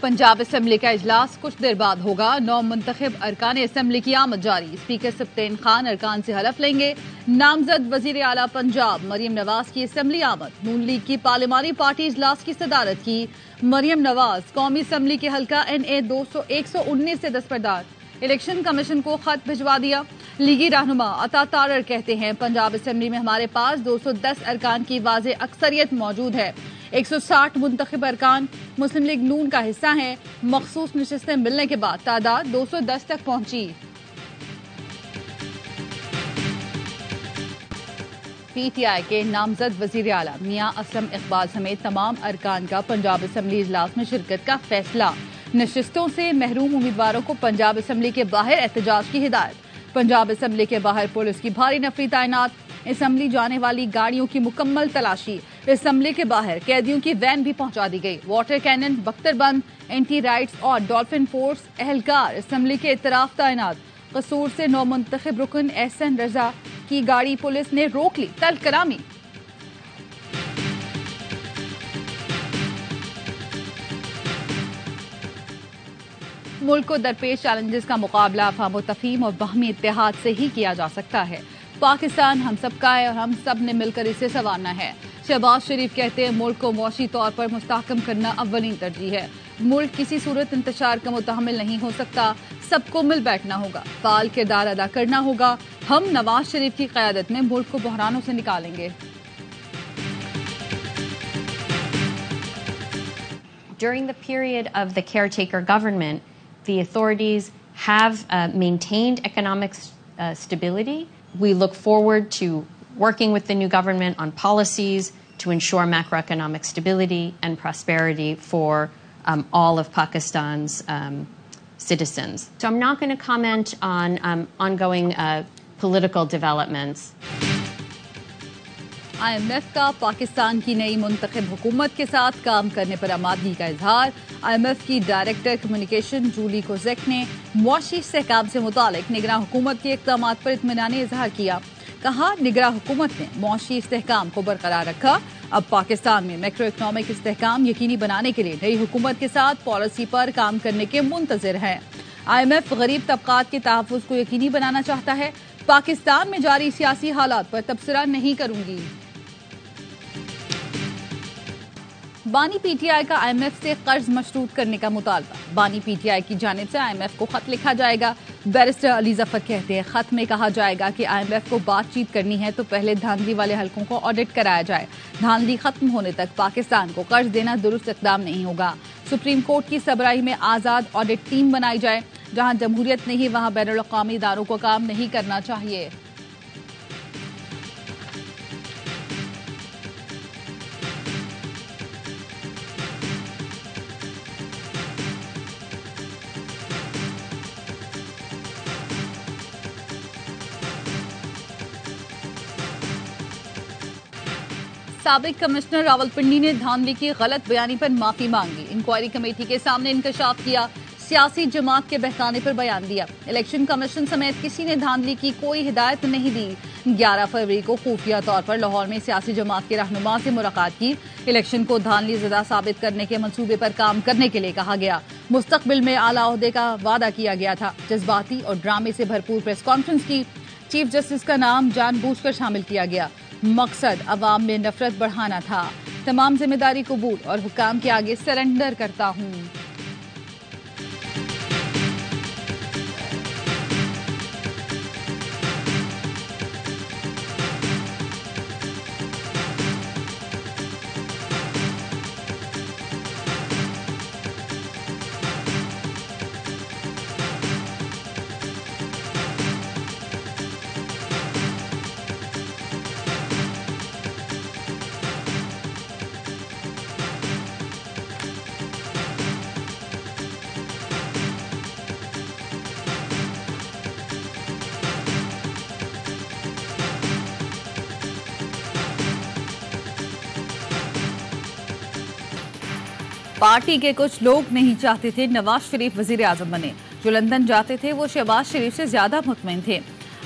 Punjab assembly का इजलास कुछ देर बाद होगा। 9 मुंतखब अरकान असम्बली की आमद जारी। स्पीकर सब्तैन खान अरकान से हलफ लेंगे। नामजद वजीर आला पंजाब मरियम नवाज की असम्बली आमद। नून लीग की पार्लिमानी पार्टी इजलास की सदारत की। मरियम नवाज कौमी असम्बली के हल्का NA 119 से दस्तबरदार। इलेक्शन कमीशन को खत भिजवा दिया। लीगी रहनुमा अता तारर कहते हैं पंजाब असम्बली में हमारे पास 210 अरकान की वाज़े अक्सरियत मौजूद है। 160 मुंतखब अरकान मुस्लिम लीग नून का हिस्सा हैं। मखसूस नशिस्तें मिलने के बाद तादाद 210 तक पहुंची। PTI के नामजद वजीर आला मियां असलम इकबाल समेत तमाम अरकान का पंजाब असम्बली इजलास में शिरकत का फैसला। नशिस्तों से महरूम उम्मीदवारों को पंजाब असम्बली के बाहर एहतजाज की हिदायत। पंजाब असम्बली के बाहर पुलिस की भारी नफरी तैनात। असम्बली जाने वाली गाड़ियों की मुकम्मल तलाशी। असम्बली के बाहर कैदियों की वैन भी पहुंचा दी गई। वाटर कैनन, बख्तरबंद, एंटी राइट्स और डॉल्फिन फोर्स एहलकार असम्बली के इतराफ तैनात। कसूर से 9 मुंतखब रुकन एहसन रजा की गाड़ी पुलिस ने रोक ली। तल करामी। मुल्क को दरपेश चैलेंजेस का मुकाबला अफ़हाम तफ़हीम और बाहमी इत्तेहाद से ही किया जा सकता है। पाकिस्तान हम सबका है और हम सब ने मिलकर इसे संवारना है। शहबाज शरीफ कहते हैं मुल्क को मुआशी तौर पर मुस्तहकम करना अव्वलीन तरजीह है। मुल्क किसी सूरत इंतशार का मुतहम्मिल नहीं हो सकता। सबको मिल बैठना होगा, फाल किरदार अदा करना होगा। हम नवाज शरीफ की क़यादत में मुल्क को बहरानों से निकालेंगे। During the period of the caretaker government, the authorities have maintained economic stability. We look forward to working with the new government on policies to ensure macroeconomic stability and prosperity for all of Pakistan's citizens. So I'm not going to comment on ongoing political developments. IMF का पाकिस्तान की नई मुंतखब हुकूमत के साथ काम करने पर आमादगी का इजहार। IMF की डायरेक्टर कम्युनिकेशन जूली कोजेक ने मुआशी इस्तेहकाम से मुतालिक निगरान हुकूमत के इक़दाम पर इत्मीनानी इजहार किया। कहा निगरान हुकूमत ने मुआशी इस्तेहकाम को बरकरार रखा। अब पाकिस्तान में मैक्रो इकनॉमिक इस्तेहकाम यकीनी बनाने के लिए नई हुकूमत के साथ पॉलिसी पर काम करने के मुंतज़िर है। IMF गरीब तबकात के तहफ़्फ़ुज़ को यकीनी बनाना चाहता है। पाकिस्तान में जारी सियासी हालात पर तबसरा नहीं करूंगी। बानी PTI का IMF से कर्ज मशरूत करने का मुतालबा। बानी PTI की जानिब से IMF को खत लिखा जाएगा। बैरिस्टर अली जफर कहते हैं खत में कहा जाएगा कि IMF को बातचीत करनी है तो पहले धांधली वाले हलकों को ऑडिट कराया जाए। धांधली खत्म होने तक पाकिस्तान को कर्ज देना दुरुस्त इक़दाम नहीं होगा। सुप्रीम कोर्ट की सरबराही में आज़ाद ऑडिट टीम बनाई जाए। जहां जमहूरियत नहीं वहां बैनुल अक़वामी इदारों को काम नहीं करना चाहिए। साबिक कमिश्नर रावलपिंडी ने धांधली की गलत बयानी पर माफी मांगी। इंक्वायरी कमेटी के सामने इंकशाफ किया। सियासी जमात के बहकाने पर बयान दिया। इलेक्शन कमीशन समेत किसी ने धांधली की कोई हिदायत नहीं दी। 11 फरवरी को खुफिया तौर पर लाहौर में सियासी जमात के रहनुमा से मुलाकात की। इलेक्शन को धांधली ज़दा साबित करने के मंसूबे पर काम करने के लिए कहा गया। मुस्तकबिल में आला ओहदे का वादा किया गया था। जज्बाती और ड्रामे से भरपूर प्रेस कॉन्फ्रेंस की। चीफ जस्टिस का नाम जानबूझकर शामिल किया गया। मकसद अवाम में नफरत बढ़ाना था। तमाम जिम्मेदारी कबूल और हुक्काम के आगे सरेंडर करता हूं। पार्टी के कुछ लोग नहीं चाहते थे नवाज शरीफ वजीर आजम बने। जो लंदन जाते थे वो शहबाज शरीफ से ज्यादा मुतमईन थे।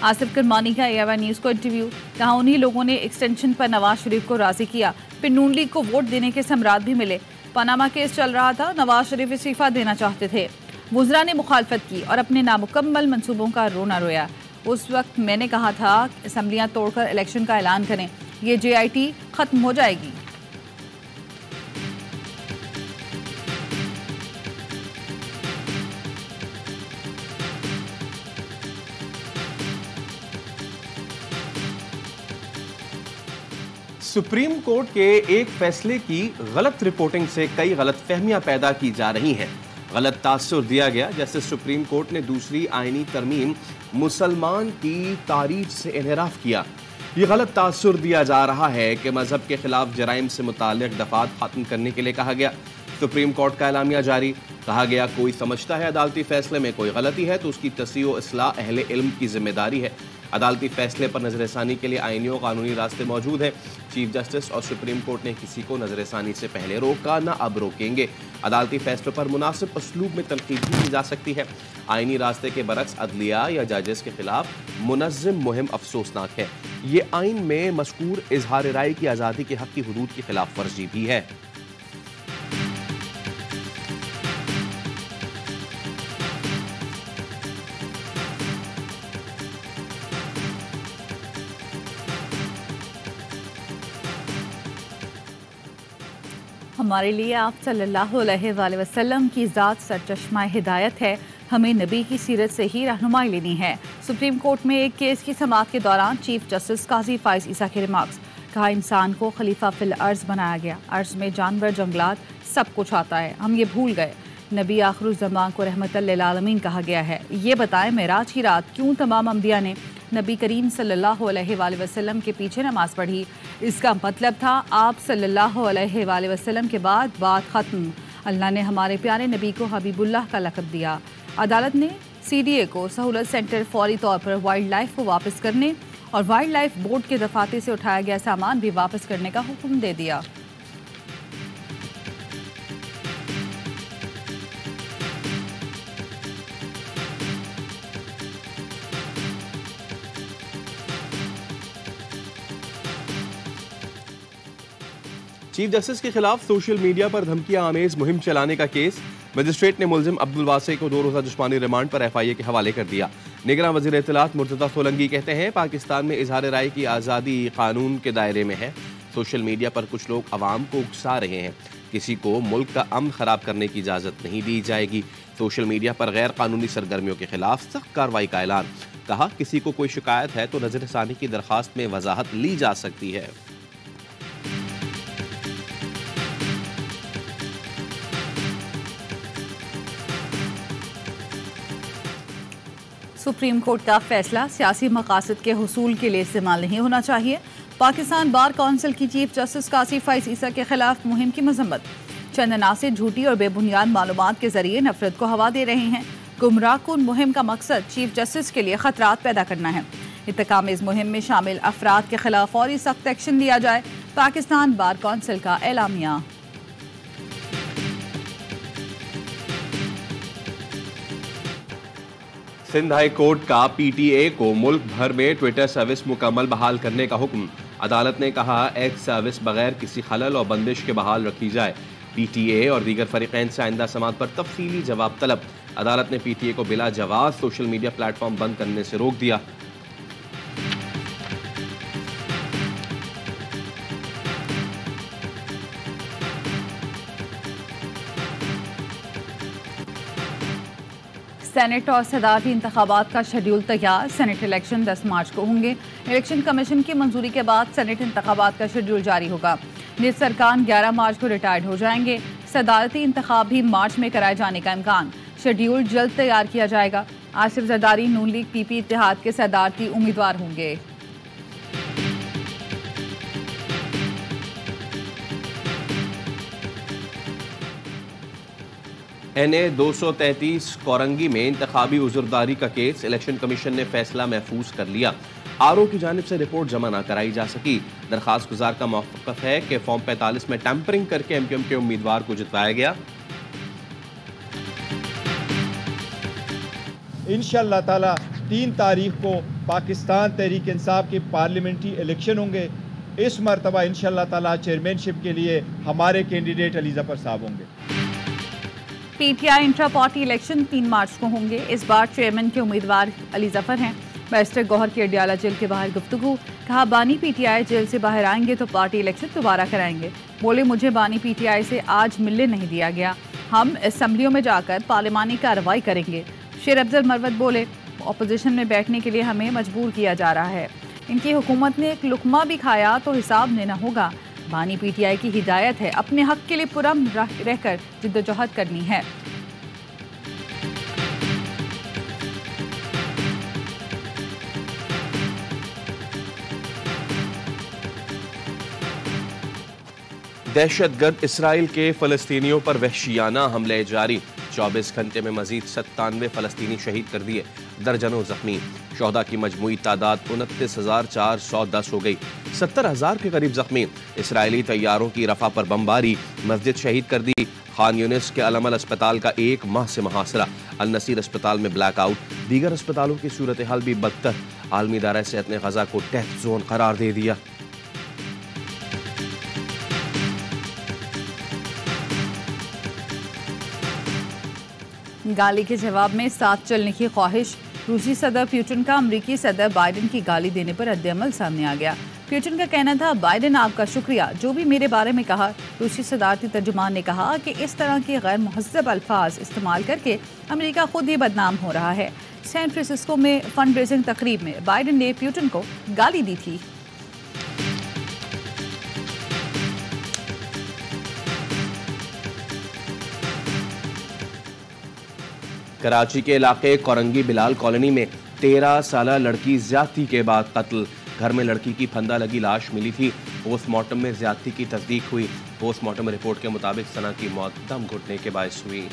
आसिफ करमानी का AIY न्यूज़ को इंटरव्यू। कहा उन्हीं लोगों ने एक्सटेंशन पर नवाज शरीफ को राजी किया। फिर नून लीग को वोट देने के समरात भी मिले। पनामा केस चल रहा था, नवाज शरीफ इस्तीफा देना चाहते थे। वुज़रा ने मुखालफत की और अपने नामुकम्मल मंसूबों का रोना रोया। उस वक्त मैंने कहा था असम्बलियाँ तोड़कर इलेक्शन का ऐलान करें, ये JIT खत्म हो जाएगी। सुप्रीम कोर्ट के एक फैसले की गलत रिपोर्टिंग से कई गलतफहमियां पैदा की जा रही हैं। गलत तासुर दिया गया जैसे सुप्रीम कोर्ट ने दूसरी आईनी तरमीम मुसलमान की तारीफ से इनहराफ किया। ये गलत तासुर दिया जा रहा है कि मजहब के खिलाफ जराइम से मुताल्लिक दफात खत्म करने के लिए कहा गया। सुप्रीम कोर्ट का एलामिया जारी, कहा गया कोई समझता है अदालती फैसले में कोई गलती है तो उसकी तस्सीह व इस्लाह अहले इल्म की जिम्मेदारी है। अदालती फैसले पर नजरसानी के लिए आईनी और कानूनी रास्ते मौजूद हैं। चीफ जस्टिस और सुप्रीम कोर्ट ने किसी को नजरसानी से पहले रोका, ना अब रोकेंगे। अदालती फैसलों पर मुनासिब उसलूब में तनकीद भी की जा सकती है। आईनी रास्ते के बरक्स अदलिया या जजेस के खिलाफ मुनज़्ज़म मुहिम अफसोसनाक है। ये आइन में मज़कूर इजहार राय की आज़ादी के हक की हुदूद की खिलाफ वर्जी भी है। हमारे लिए आप सल्लल्लाहु अलैहि वसल्लम की ज़ात सरचश्मा हिदायत है, हमें नबी की सीरत से ही रहनुमाई लेनी है। सुप्रीम कोर्ट में एक केस की समाअत के दौरान चीफ जस्टिस काजी फाइज ईसा के रिमार्क्स, कहा इंसान को खलीफा फिल अर्ज बनाया गया, अर्ज में जानवर जंगलात सब कुछ आता है, हम ये भूल गए। नबी आखिरुज़्ज़मान को रहमतल लिल आलमीन कहा गया है। ये बताएं मेराज की रात क्यों तमाम अंबिया ने नबी करीम सल्लल्लाहु अलैहि वसल्लम के पीछे नमाज पढ़ी? इसका मतलब था आप सल्लल्लाहु अलैहि वसल्लम के बाद बात ख़त्म। अल्लाह ने हमारे प्यारे नबी को हबीबुल्लाह का लक़ब दिया। अदालत ने CDA को सहूलत सेंटर फौरी तौर पर वाइल्ड लाइफ को वापस करने और वाइल्ड लाइफ बोर्ड के दफातर से उठाया गया सामान भी वापस करने का हुक्म दे दिया। चीफ जस्टिस के खिलाफ सोशल मीडिया पर धमकियां आमेज मुहिम चलाने का केस, मजिस्ट्रेट ने मुलजिम अब्दुल वासी को 2 रोज़ा जिस्मानी रिमांड पर FIA के हवाले कर दिया। निगरान वज़ीर इत्तलात मुर्तज़ा सोलंकी कहते हैं पाकिस्तान में इजहार राय की आज़ादी कानून के दायरे में है। सोशल मीडिया पर कुछ लोग अवाम को उकसा रहे हैं, किसी को मुल्क का अमन खराब करने की इजाज़त नहीं दी जाएगी। सोशल मीडिया पर गैर कानूनी सरगर्मियों के खिलाफ सख्त कार्रवाई का ऐलान, कहा किसी को कोई शिकायत है तो नजरसानी की दरख्वास्त में वजाहत ली जा सकती है। सुप्रीम कोर्ट का फैसला सियासी मकासद के हुसूल के लिए इस्तेमाल नहीं होना चाहिए। पाकिस्तान बार काउंसिल की चीफ जस्टिस काजी फाइज ईसा के खिलाफ मुहिम की मजम्मत, चंद अनासिर झूठी और बेबुनियाद मालूमात के जरिए नफरत को हवा दे रहे हैं। गुमराहकुन मुहिम का मकसद चीफ जस्टिस के लिए खतरात पैदा करना है। इंतकाम इस मुहिम में शामिल अफराद के खिलाफ फौरी सख्त एक्शन लिया जाए। पाकिस्तान बार काउंसिल का एलामिया। सिंध हाई कोर्ट का PTA को मुल्क भर में ट्विटर सर्विस मुकम्मल बहाल करने का हुक्म। अदालत ने कहा एक्स सर्विस बगैर किसी खलल और बंदिश के बहाल रखी जाए। PTA और दीगर फरीकैन से आइंदा समात पर तफसीली जवाब तलब। अदालत ने PTA को बिला जवाब सोशल मीडिया प्लेटफॉर्म बंद करने से रोक दिया। सेनेट और सदारती इंतखाबात का शेड्यूल तैयार। सेनेट इलेक्शन 10 मार्च को होंगे। इलेक्शन कमीशन की मंजूरी के बाद सेनेट इंतखाबात का शेड्यूल जारी होगा। निज़ सरकार 11 मार्च को रिटायर्ड हो जाएंगे। सदारती इंतखाब भी मार्च में कराए जाने का इम्कान। शेड्यूल जल्द तैयार किया जाएगा। आसिफ जरदारी नून लीग PP इत्तेहाद के सदारती उम्मीदवार होंगे। NA 233 कोरंगी में इंतखाबी उज़ुरदारी का केस, इलेक्शन कमीशन ने फैसला महफूज कर लिया। RO की जानिब से रिपोर्ट जमा न कराई जा सकी। दरखास्त गुजार का मौक़िफ़ है कि फॉर्म 45 में टैंपरिंग करके MQM के उम्मीदवार को जितवाया गया। इंशाअल्लाह ताला 3 तारीख को पाकिस्तान तहरीक इंसाफ के पार्लियामेंट्री इलेक्शन होंगे। इस मरतबा इंशाअल्लाह ताला चेयरमैनशिप के लिए हमारे कैंडिडेट अली ज़फ़र साहब होंगे। पीटीआई इंट्रा पार्टी इलेक्शन 3 मार्च को होंगे। इस बार चेयरमैन के उम्मीदवार अली जफर हैं। बैरिस्टर गौहर की अडियाला जेल के बाहर गुफ्तगू, कहा बानी पीटीआई जेल से बाहर आएंगे तो पार्टी इलेक्शन दोबारा कराएंगे। बोले मुझे बानी पीटीआई से आज मिलने नहीं दिया गया, हम असम्बलियों में जाकर पार्लिमानी कार्रवाई करेंगे। शेर अफजल मरवत बोले अपोजिशन में बैठने के लिए हमें मजबूर किया जा रहा है, इनकी हुकूमत ने एक लुकमा भी खाया तो हिसाब लेना होगा। बानी पीटीआई की हिदायत है अपने हक के लिए पुरम रहकर जिद्दोजहद करनी है। दहशतगर्द इसराइल के फलस्तीनियों पर वहशियाना हमले जारी। 24 घंटे में मजीद 97 फलस्तीनी शहीद कर दिए, दर्जनों जख्मी। शोहदा की मजमूई तादाद 29,410 हो गई, 70,000 के करीब जख्मी। इसराइली तैयारों की रफा पर बमबारी, मस्जिद शहीद कर दी। खान यूनिस के अलमल अस्पताल का 1 माह से मुहासरा, अल नसीर अस्पताल में ब्लैकआउट। दीगर अस्पतालों की सूरत हाल भी बदतर। आलमी इदारा सेहत ने गजा को डेथ जोन करार दे दिया। गाली के जवाब में साथ चलने की ख्वाहिश। रूसी सदर पुतिन का अमरीकी सदर बाइडेन की गाली देने पर रद्द-ए-अमल सामने आ गया। पुतिन का कहना था, बाइडेन आपका शुक्रिया जो भी मेरे बारे में कहा। रूसी सदारती तर्जुमान ने कहा कि इस तरह के गैर मुहज़्ज़ब अल्फाज इस्तेमाल करके अमेरिका खुद ही बदनाम हो रहा है। सैन फ्रांसिस्को में फंड रेजिंग तकरीब में बाइडेन ने पुतिन को गाली दी थी। कराची के इलाके कोरंगी बिलाल कॉलोनी में 13 साला लड़की ज्यादती के बाद कत्ल। घर में लड़की की फंदा लगी लाश मिली थी। पोस्टमार्टम में ज्यादती की तस्दीक हुई। पोस्टमार्टम रिपोर्ट के मुताबिक सना की मौत दम घुटने के बायस हुई।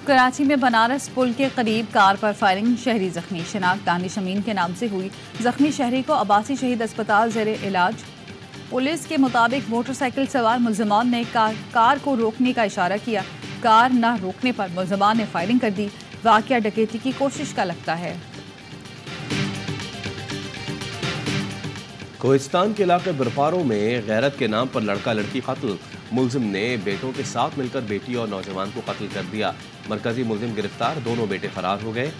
कराची में बनारस पुल के करीब कार पर फायरिंग, शहरी जख्मी। शनाख्त दानिश अमीन के नाम से हुई। जख्मी शहरी को अब्बासी शहीद अस्पताल ज़ेरे इलाज। पुलिस के मुताबिक मोटरसाइकिल सवार मुल्ज़िमान ने कार को रोकने का इशारा किया। कार न रोकने पर मुल्ज़िमान ने फायरिंग कर दी। वाक़या डकैती की कोशिश का लगता है। कोहिस्तान के इलाके बरपारो में गैरत के नाम पर लड़का लड़की कत्ल। मुल्जिम ने बेटों के साथ मिलकर बेटी और नौजवान को कत्ल कर दिया। मरकजी मुल्जिम गिरफ्तार, दोनों बेटे फरार हो गए।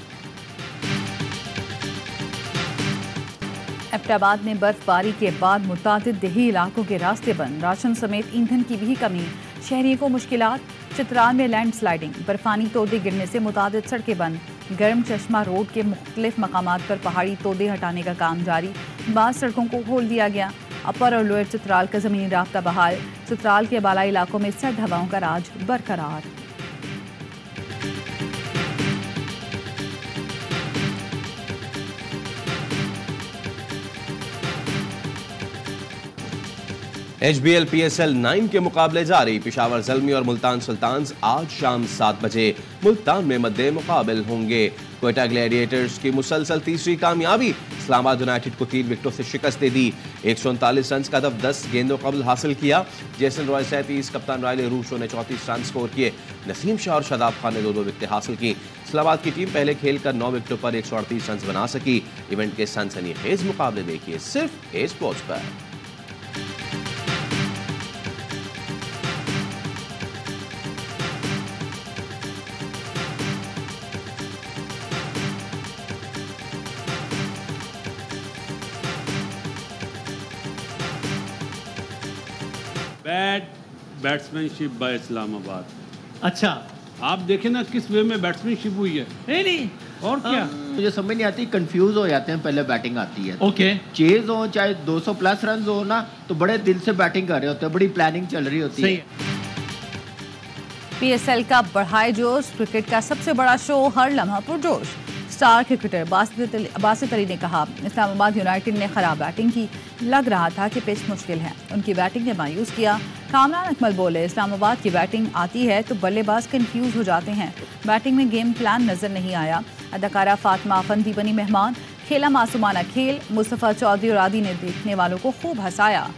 एबटाबाद में बर्फबारी के बाद मुतादिद देही इलाकों के रास्ते बंद, राशन समेत ईंधन की भी कमी, शहरियों को मुश्किलात। चित्राल में लैंडस्लाइडिंग, बर्फानी तोदे गिरने से मुतादिद सड़कें बंद। गर्म चश्मा रोड के मुख्तलिफ मकामात पर पहाड़ी तोदे हटाने का काम जारी, बाद सड़कों को खोल दिया गया। अपर और लोअर चित्राल का ज़मीनी रास्ता बहाल। चित्राल के बालाई इलाकों में सर्द हवाओं का राज बरकरार। HBL PSL 9 के मुकाबले जारी। पेशावर ज़ल्मी और मुल्तान सुल्तान्स आज शाम 7 बजे मुल्तान में मद्दे मुकाबल होंगे। क्वेटा ग्लैडिएटर्स की मुसलसल तीसरी कामयाबी, इस्लामाबाद यूनाइटेड को 3 विकेटों से शिकस्त दे दी। 139 रन का हदफ 10 गेंदों कबल हासिल किया। जेसन रॉय 37, कप्तान राइले रूशो ने 34 रन स्कोर किए। नसीम शाह और शादाब खान ने 2-2 विकेटें हासिल की। इस्लामाबाद की टीम पहले खेलकर 9 विकेटों पर 138 रन बना सकी। इवेंट के सनसनीखेज मुकाबले देखिए सिर्फ ए स्पोर्ट्स पर। Bad batsmanship by Islamabad. अच्छा, आप देखें ना किस वे में बैट्समैनशिप हुई है। नहीं और क्या मुझे समझ नहीं आती, कंफ्यूज हो जाते हैं पहले बैटिंग आती है। ओके, चेज हो चाहे 200 प्लस रन हो ना, तो बड़े दिल से बैटिंग कर रहे होते हैं, बड़ी प्लानिंग चल रही होती है। PSL का बढ़ाए जोश, क्रिकेट का सबसे बड़ा शो, हर लम्हा पुरजोश। स्टार क्रिकेटर बासित अली ने कहा, इस्लामाबाद यूनाइटेड ने खराब बैटिंग की, लग रहा था कि पिच मुश्किल है, उनकी बैटिंग ने मायूस किया। कामरान अकमल बोले, इस्लामाबाद की बैटिंग आती है तो बल्लेबाज कंफ्यूज हो जाते हैं, बैटिंग में गेम प्लान नजर नहीं आया। अदाकारा फातिमा अफंदी बनी मेहमान, खेला मासूमाना खेल। मुस्तफ़ा चौधरी और आदि ने देखने वालों को खूब हंसाया।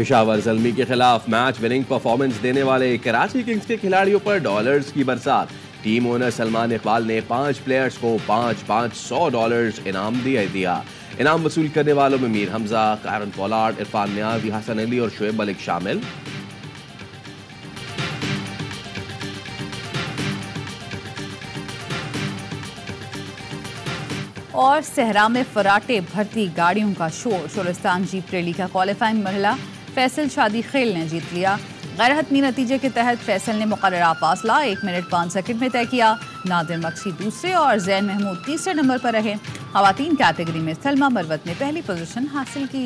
पेशावर ज़ल्मी के खिलाफ मैच विनिंग परफॉर्मेंस देने वाले कराची किंग्स के खिलाड़ियों पर डॉलर्स की बरसात। टीम ओनर सलमान इकबाल ने 5 प्लेयर्स को $500 इनाम दिया। इनाम वसूल करने वालों में मीर हमजा, कारन पोलार्ड, इरफान नियाज़ी, हसन अली और शुएब मलिक शामिल। और सहरा में फराटे भरती गाड़ियों का शोर। शोलिस्तान जीप रैली का क्वालिफाइंग मरहला फैसल शादी खेल ने जीत लिया। गैर हतमी नतीजे के तहत फैसल ने मुकर्ररा फासला 1 मिनट 5 सेकंड में तय किया। नादिर मक्सी दूसरे और जैन महमूद तीसरे नंबर पर रहे। खवातीन कैटेगरी में सलमा मरवत ने पहली पोजीशन हासिल की।